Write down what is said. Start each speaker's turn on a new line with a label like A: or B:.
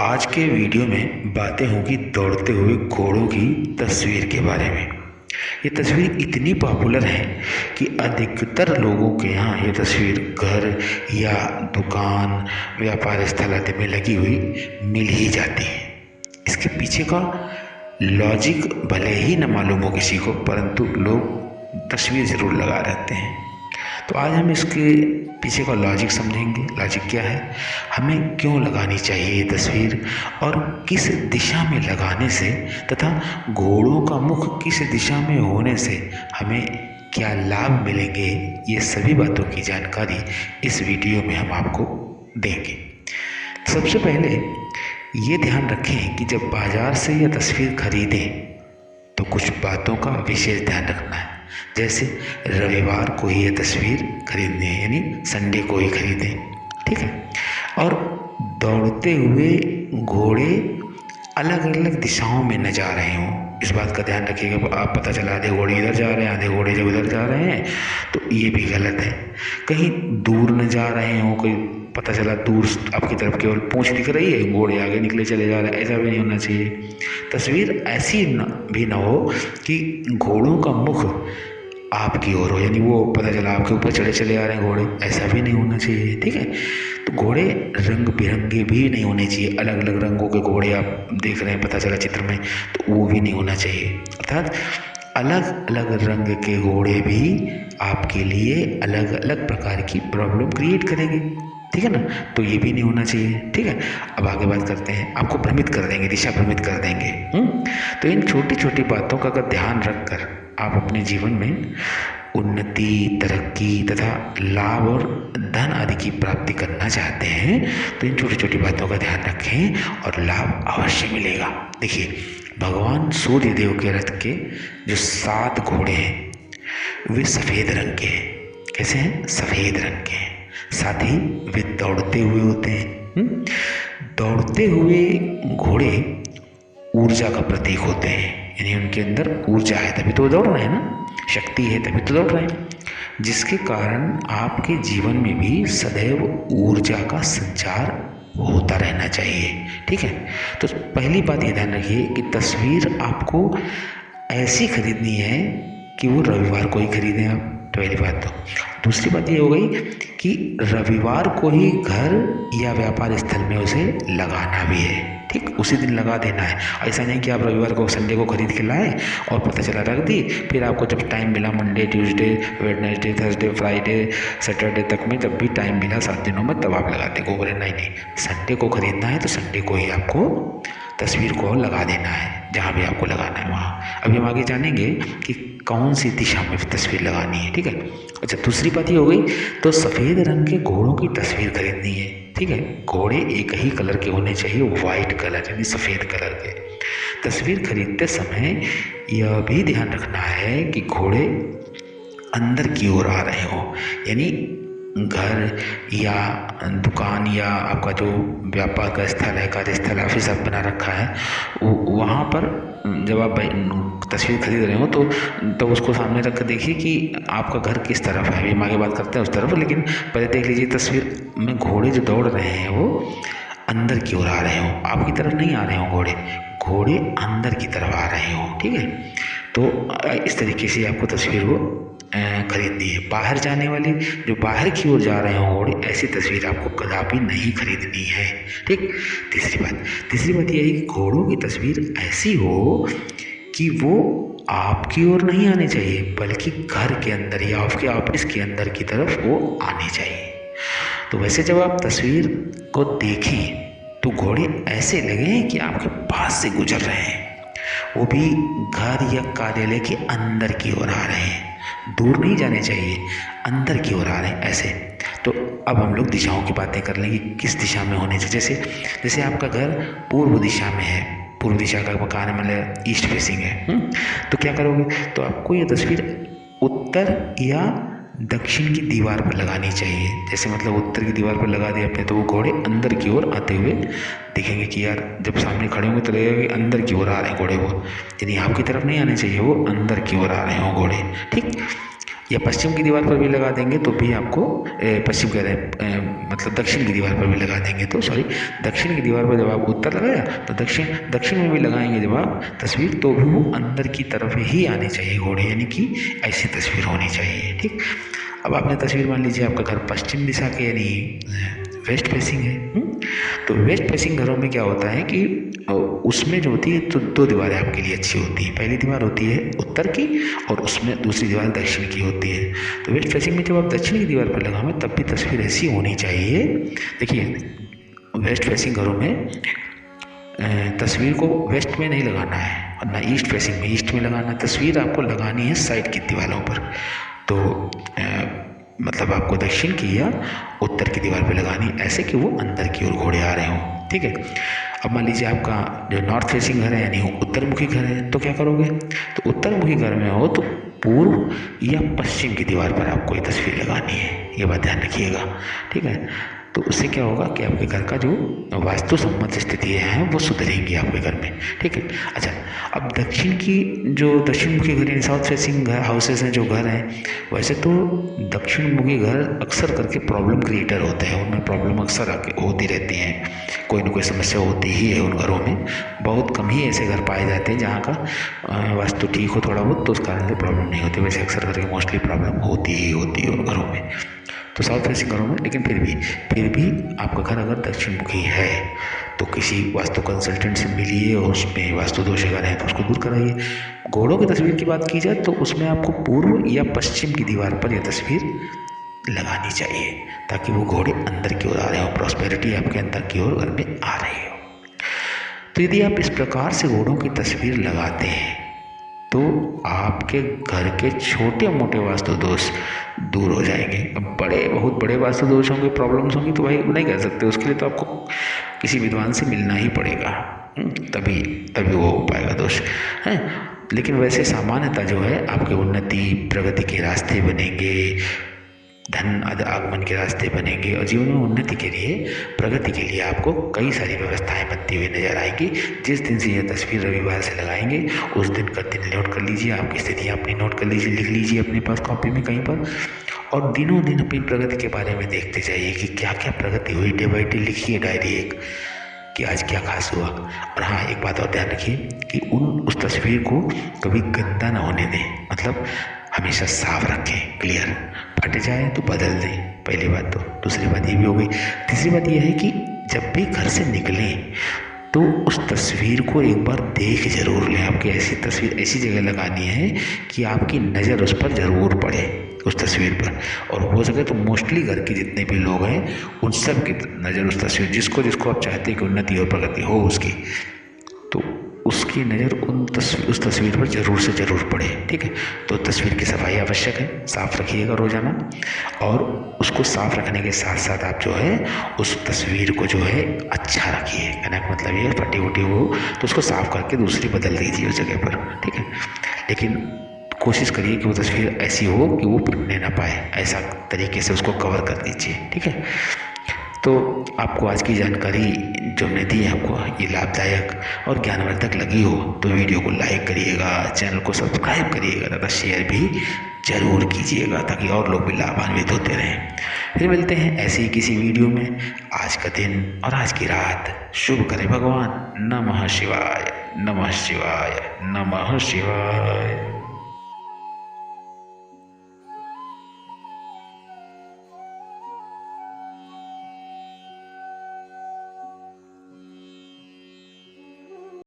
A: आज के वीडियो में बातें होगी दौड़ते हुए घोड़ों की तस्वीर के बारे में। ये तस्वीर इतनी पॉपुलर है कि अधिकतर लोगों के यहाँ ये तस्वीर घर या दुकान, व्यापार स्थल आदि में लगी हुई मिल ही जाती है। इसके पीछे का लॉजिक भले ही न मालूम हो किसी को, परंतु लोग तस्वीर ज़रूर लगा रहते हैं। तो आज हम इसके पीछे का लॉजिक समझेंगे। लॉजिक क्या है, हमें क्यों लगानी चाहिए ये तस्वीर और किस दिशा में लगाने से तथा घोड़ों का मुख किस दिशा में होने से हमें क्या लाभ मिलेंगे, ये सभी बातों की जानकारी इस वीडियो में हम आपको देंगे। सबसे पहले ये ध्यान रखें कि जब बाज़ार से यह तस्वीर खरीदें तो कुछ बातों का विशेष ध्यान रखना है। जैसे रविवार को ही ये तस्वीर खरीदनी है, यानी संडे को ही खरीदें, ठीक है। और दौड़ते हुए घोड़े अलग अलग दिशाओं में न जा रहे हों, इस बात का ध्यान रखिएगा। आप पता चला आधे घोड़े इधर जा रहे हैं, आधे घोड़े जब उधर जा रहे हैं, तो ये भी गलत है। कहीं दूर न जा रहे हों, कोई पता चला दूर आपकी तरफ केवल पूंछ दिख रही है, घोड़े आगे निकले चले जा रहे हैं, ऐसा भी नहीं होना चाहिए। तस्वीर ऐसी भी ना हो कि घोड़ों का मुख आपकी ओर हो, यानी वो पता चला आपके ऊपर चढ़े चले आ रहे हैं घोड़े, ऐसा भी नहीं होना चाहिए, ठीक है। तो घोड़े रंग बिरंगे भी नहीं होने चाहिए, अलग अलग रंगों के घोड़े आप देख रहे हैं पता चला चित्र में, तो वो भी नहीं होना चाहिए। अर्थात अलग अलग रंग के घोड़े भी आपके लिए अलग अलग प्रकार की प्रॉब्लम क्रिएट करेंगे, ठीक है ना। तो ये भी नहीं होना चाहिए, ठीक है। अब आगे बात करते हैं, आपको भ्रमित कर देंगे, दिशा भ्रमित कर देंगे। तो इन छोटी छोटी बातों का अगर ध्यान रखकर आप अपने जीवन में उन्नति, तरक्की तथा लाभ और धन आदि की प्राप्ति करना चाहते हैं तो इन छोटी छोटी बातों का ध्यान रखें और लाभ अवश्य मिलेगा। देखिए, भगवान सूर्य देव के रथ के जो 7 घोड़े हैं वे सफ़ेद रंग के हैं। कैसे हैं? सफ़ेद रंग के हैं। साथ ही वे दौड़ते हुए होते हैं। दौड़ते हुए घोड़े ऊर्जा का प्रतीक होते हैं, यानी उनके अंदर ऊर्जा है तभी तो वो दौड़ रहे हैं ना, शक्ति है तभी तो दौड़ रहे हैं, जिसके कारण आपके जीवन में भी सदैव ऊर्जा का संचार होता रहना चाहिए, ठीक है। तो पहली बात ये ध्यान रखिए कि तस्वीर आपको ऐसी खरीदनी है कि वो रविवार को ही खरीदें आप, पहली बात। तो दूसरी बात ये हो गई कि रविवार को ही घर या व्यापार स्थल में उसे लगाना भी है, ठीक, उसी दिन लगा देना है। ऐसा नहीं कि आप रविवार को संडे को खरीद के लाए और पता चला रख दी, फिर आपको जब टाइम मिला Monday, Tuesday, Wednesday, Thursday, Friday, Saturday तक में, जब भी टाइम मिला 7 दिनों में, तब आप लगाते गोबर। नहीं, संडे को खरीदना है तो संडे को ही आपको तस्वीर को लगा देना है, जहाँ भी आपको लगाना है वहाँ। अभी हम आगे जानेंगे कि कौन सी दिशा में तस्वीर लगानी है, ठीक है। अच्छा, दूसरी बात ये हो गई, तो सफ़ेद रंग के घोड़ों की तस्वीर खरीदनी है, ठीक है। घोड़े एक ही कलर के होने चाहिए, वाइट कलर यानी सफ़ेद कलर के। तस्वीर खरीदते समय यह भी ध्यान रखना है कि घोड़े अंदर की ओर आ रहे हो, यानी घर या दुकान या आपका जो व्यापार का स्थल है, कार्यस्थल, ऑफिस आप बना रखा है, वहाँ पर जब आप तस्वीर खरीद रहे हो तो उसको सामने रख कर देखिए कि आपका घर किस तरफ है। अभी हम आगे बात करते हैं उस तरफ, लेकिन पहले देख लीजिए तस्वीर में घोड़े जो दौड़ रहे हैं वो अंदर की ओर आ रहे हो, आपकी तरफ नहीं आ रहे हो घोड़े अंदर की तरफ आ रहे हो, ठीक है। तो इस तरीके से आपको तस्वीर को खरीदनी है। बाहर जाने वाली, जो बाहर की ओर जा रहे हो घोड़े, ऐसी तस्वीर आपको कदापि नहीं खरीदनी है, ठीक। तीसरी बात यह है कि घोड़ों की तस्वीर ऐसी हो कि वो आपकी ओर नहीं आनी चाहिए, बल्कि घर के अंदर या आपके ऑफिस के अंदर की तरफ वो आनी चाहिए। तो वैसे जब आप तस्वीर को देखें तो घोड़े ऐसे लगे कि आपके पास से गुजर रहे हैं, वो भी घर या कार्यालय के अंदर की ओर आ रहे हैं, दूर नहीं जाने चाहिए, अंदर की ओर आ रहे हैं ऐसे। तो अब हम लोग दिशाओं की बातें कर लेंगे, किस दिशा में होने चाहिए। जैसे आपका घर पूर्व दिशा में है, पूर्व दिशा का मकान है, मतलब ईस्ट फेसिंग है, तो क्या करोगे, तो आपको ये तस्वीर उत्तर या दक्षिण की दीवार पर लगानी चाहिए। जैसे मतलब उत्तर की दीवार पर लगा दिया आपने तो वो घोड़े अंदर की ओर आते हुए दिखेंगे कि यार जब सामने खड़े होंगे तो लगेगा कि अंदर की ओर आ रहे हैं घोड़े, वो यानी आपकी तरफ नहीं आने चाहिए, वो अंदर की ओर आ रहे हो घोड़े, ठीक। या पश्चिम की दीवार पर भी लगा देंगे तो भी आपको पश्चिम कह रहे हैं मतलब दक्षिण की दीवार पर भी लगा देंगे तो सॉरी दक्षिण की दीवार पर जब आप उत्तर लगाया तो दक्षिण में भी लगाएंगे जब आप तस्वीर तो भी वो अंदर की तरफ ही आनी चाहिए घोड़े, यानी कि ऐसी तस्वीर होनी चाहिए। ठीक, अब आपने तस्वीर मान लीजिए आपका घर पश्चिम दिशा के यानी वेस्ट फेसिंग है। तो वेस्ट फेसिंग घरों में क्या होता है कि उसमें जो होती है तो दो दीवारें आपके लिए अच्छी होती हैं। पहली दीवार होती है उत्तर की और उसमें दूसरी दीवार दक्षिण की होती है। तो वेस्ट फेसिंग में जब आप दक्षिण की दीवार पर लगाएं तब भी तस्वीर ऐसी होनी चाहिए। देखिए वेस्ट फेसिंग घरों में तस्वीर को वेस्ट में नहीं लगाना है और ना ईस्ट फेसिंग में, ईस्ट में लगाना। तस्वीर आपको लगानी है साइड की दीवारों पर। तो मतलब आपको दक्षिण की या उत्तर की दीवार पे लगानी ऐसे कि वो अंदर की ओर घोड़े आ रहे हों। ठीक है, अब मान लीजिए आपका जो नॉर्थ फेसिंग घर है यानी उत्तरमुखी घर है तो क्या करोगे, तो उत्तरमुखी घर में हो तो पूर्व या पश्चिम की दीवार पर आपको ये तस्वीर लगानी है, ये बात ध्यान रखिएगा। ठीक है, तो उससे क्या होगा कि आपके घर का जो वास्तु सम्मत स्थिति है वो सुधरेंगी आपके घर में। ठीक है, अच्छा अब दक्षिण मुखी घर यानी साउथ फेसिंग हाउसेस हैं जो घर हैं, वैसे तो दक्षिण मुखी घर अक्सर करके प्रॉब्लम क्रिएटर होते हैं, उनमें प्रॉब्लम अक्सर होती रहती हैं, कोई ना कोई समस्या होती ही है उन घरों में। बहुत कम ही ऐसे घर पाए जाते हैं जहाँ का वास्तु ठीक हो थोड़ा बहुत तो उस कारण से प्रॉब्लम नहीं होती, वैसे अक्सर करके मोस्टली प्रॉब्लम होती ही होती है उन घरों में। तो साउथ फेसिंग घरों में लेकिन फिर भी आपका घर अगर दक्षिण मुखी है तो किसी वास्तु कंसल्टेंट से मिलिए और उसमें वास्तु दोष अगर है तो उसको दूर कराइए। घोड़ों की तस्वीर की बात की जाए तो उसमें आपको पूर्व या पश्चिम की दीवार पर यह तस्वीर लगानी चाहिए ताकि वो घोड़े अंदर की ओर आ रहे हो, प्रॉस्पेरिटी आपके अंदर की ओर घर में आ रही हो। तो यदि आप इस प्रकार से घोड़ों की तस्वीर लगाते हैं तो आपके घर के छोटे मोटे वास्तु दोष दूर हो जाएंगे। अब बहुत बड़े वास्तु दोष होंगे, प्रॉब्लम्स होंगी तो भाई नहीं कर सकते, उसके लिए तो आपको किसी विद्वान से मिलना ही पड़ेगा, तभी वो हो पाएगा दोष है। लेकिन वैसे सामान्यतः जो है आपके उन्नति प्रगति के रास्ते बनेंगे, धन आगमन के रास्ते बनेंगे और जीवन में उन्नति के लिए प्रगति के लिए आपको कई सारी व्यवस्थाएं बनती हुई नजर आएंगी। जिस दिन से यह तस्वीर रविवार से लगाएंगे उस दिन का दिन नोट कर लीजिए, आपकी स्थितियाँ अपनी नोट कर लीजिए, लिख लीजिए अपने पास कॉपी में कहीं पर और दिनों दिन अपनी प्रगति के बारे में देखते जाइए कि क्या क्या प्रगति हुई। डे बाई डे लिखिए डायरी एक कि आज क्या खास हुआ। और हाँ एक बात और ध्यान रखिए कि उस तस्वीर को कभी गंदा ना होने दें, मतलब हमेशा साफ रखें, क्लियर, फट जाए तो बदल दें, पहली बात। तो दूसरी बात ये भी हो गई। तीसरी बात यह है कि जब भी घर से निकलें तो उस तस्वीर को एक बार देख जरूर लें। आपकी ऐसी तस्वीर ऐसी जगह लगानी है कि आपकी नज़र उस पर ज़रूर पड़े, उस तस्वीर पर, और हो सके तो मोस्टली घर के जितने भी लोग हैं उन सब की नज़र उस तस्वीर, जिसको आप चाहते हैं कि उन्नति और प्रगति हो उसकी, तो उसकी नज़र उस तस्वीर पर ज़रूर से ज़रूर पड़े। ठीक है, तो तस्वीर की सफाई आवश्यक है, साफ़ रखिएगा रोज़ाना। और उसको साफ़ रखने के साथ साथ आप जो है उस तस्वीर को जो है अच्छा रखिए। कहने का मतलब ये फटी उटी हो तो उसको साफ़ करके दूसरी बदल दीजिए उस जगह पर। ठीक है, लेकिन कोशिश करिए कि वो तस्वीर ऐसी हो कि वो पिघलने ना पाए, ऐसा तरीके से उसको कवर कर दीजिए। ठीक है, तो आपको आज की जानकारी जो मैंने दी है आपको ये लाभदायक और ज्ञानवर्धक लगी हो तो वीडियो को लाइक करिएगा, चैनल को सब्सक्राइब करिएगा तथा शेयर भी जरूर कीजिएगा ताकि और लोग भी लाभान्वित होते रहें। फिर मिलते हैं ऐसे ही किसी वीडियो में। आज का दिन और आज की रात शुभ करे भगवान। नमः शिवाय, नमः शिवाय, नमः शिवाय।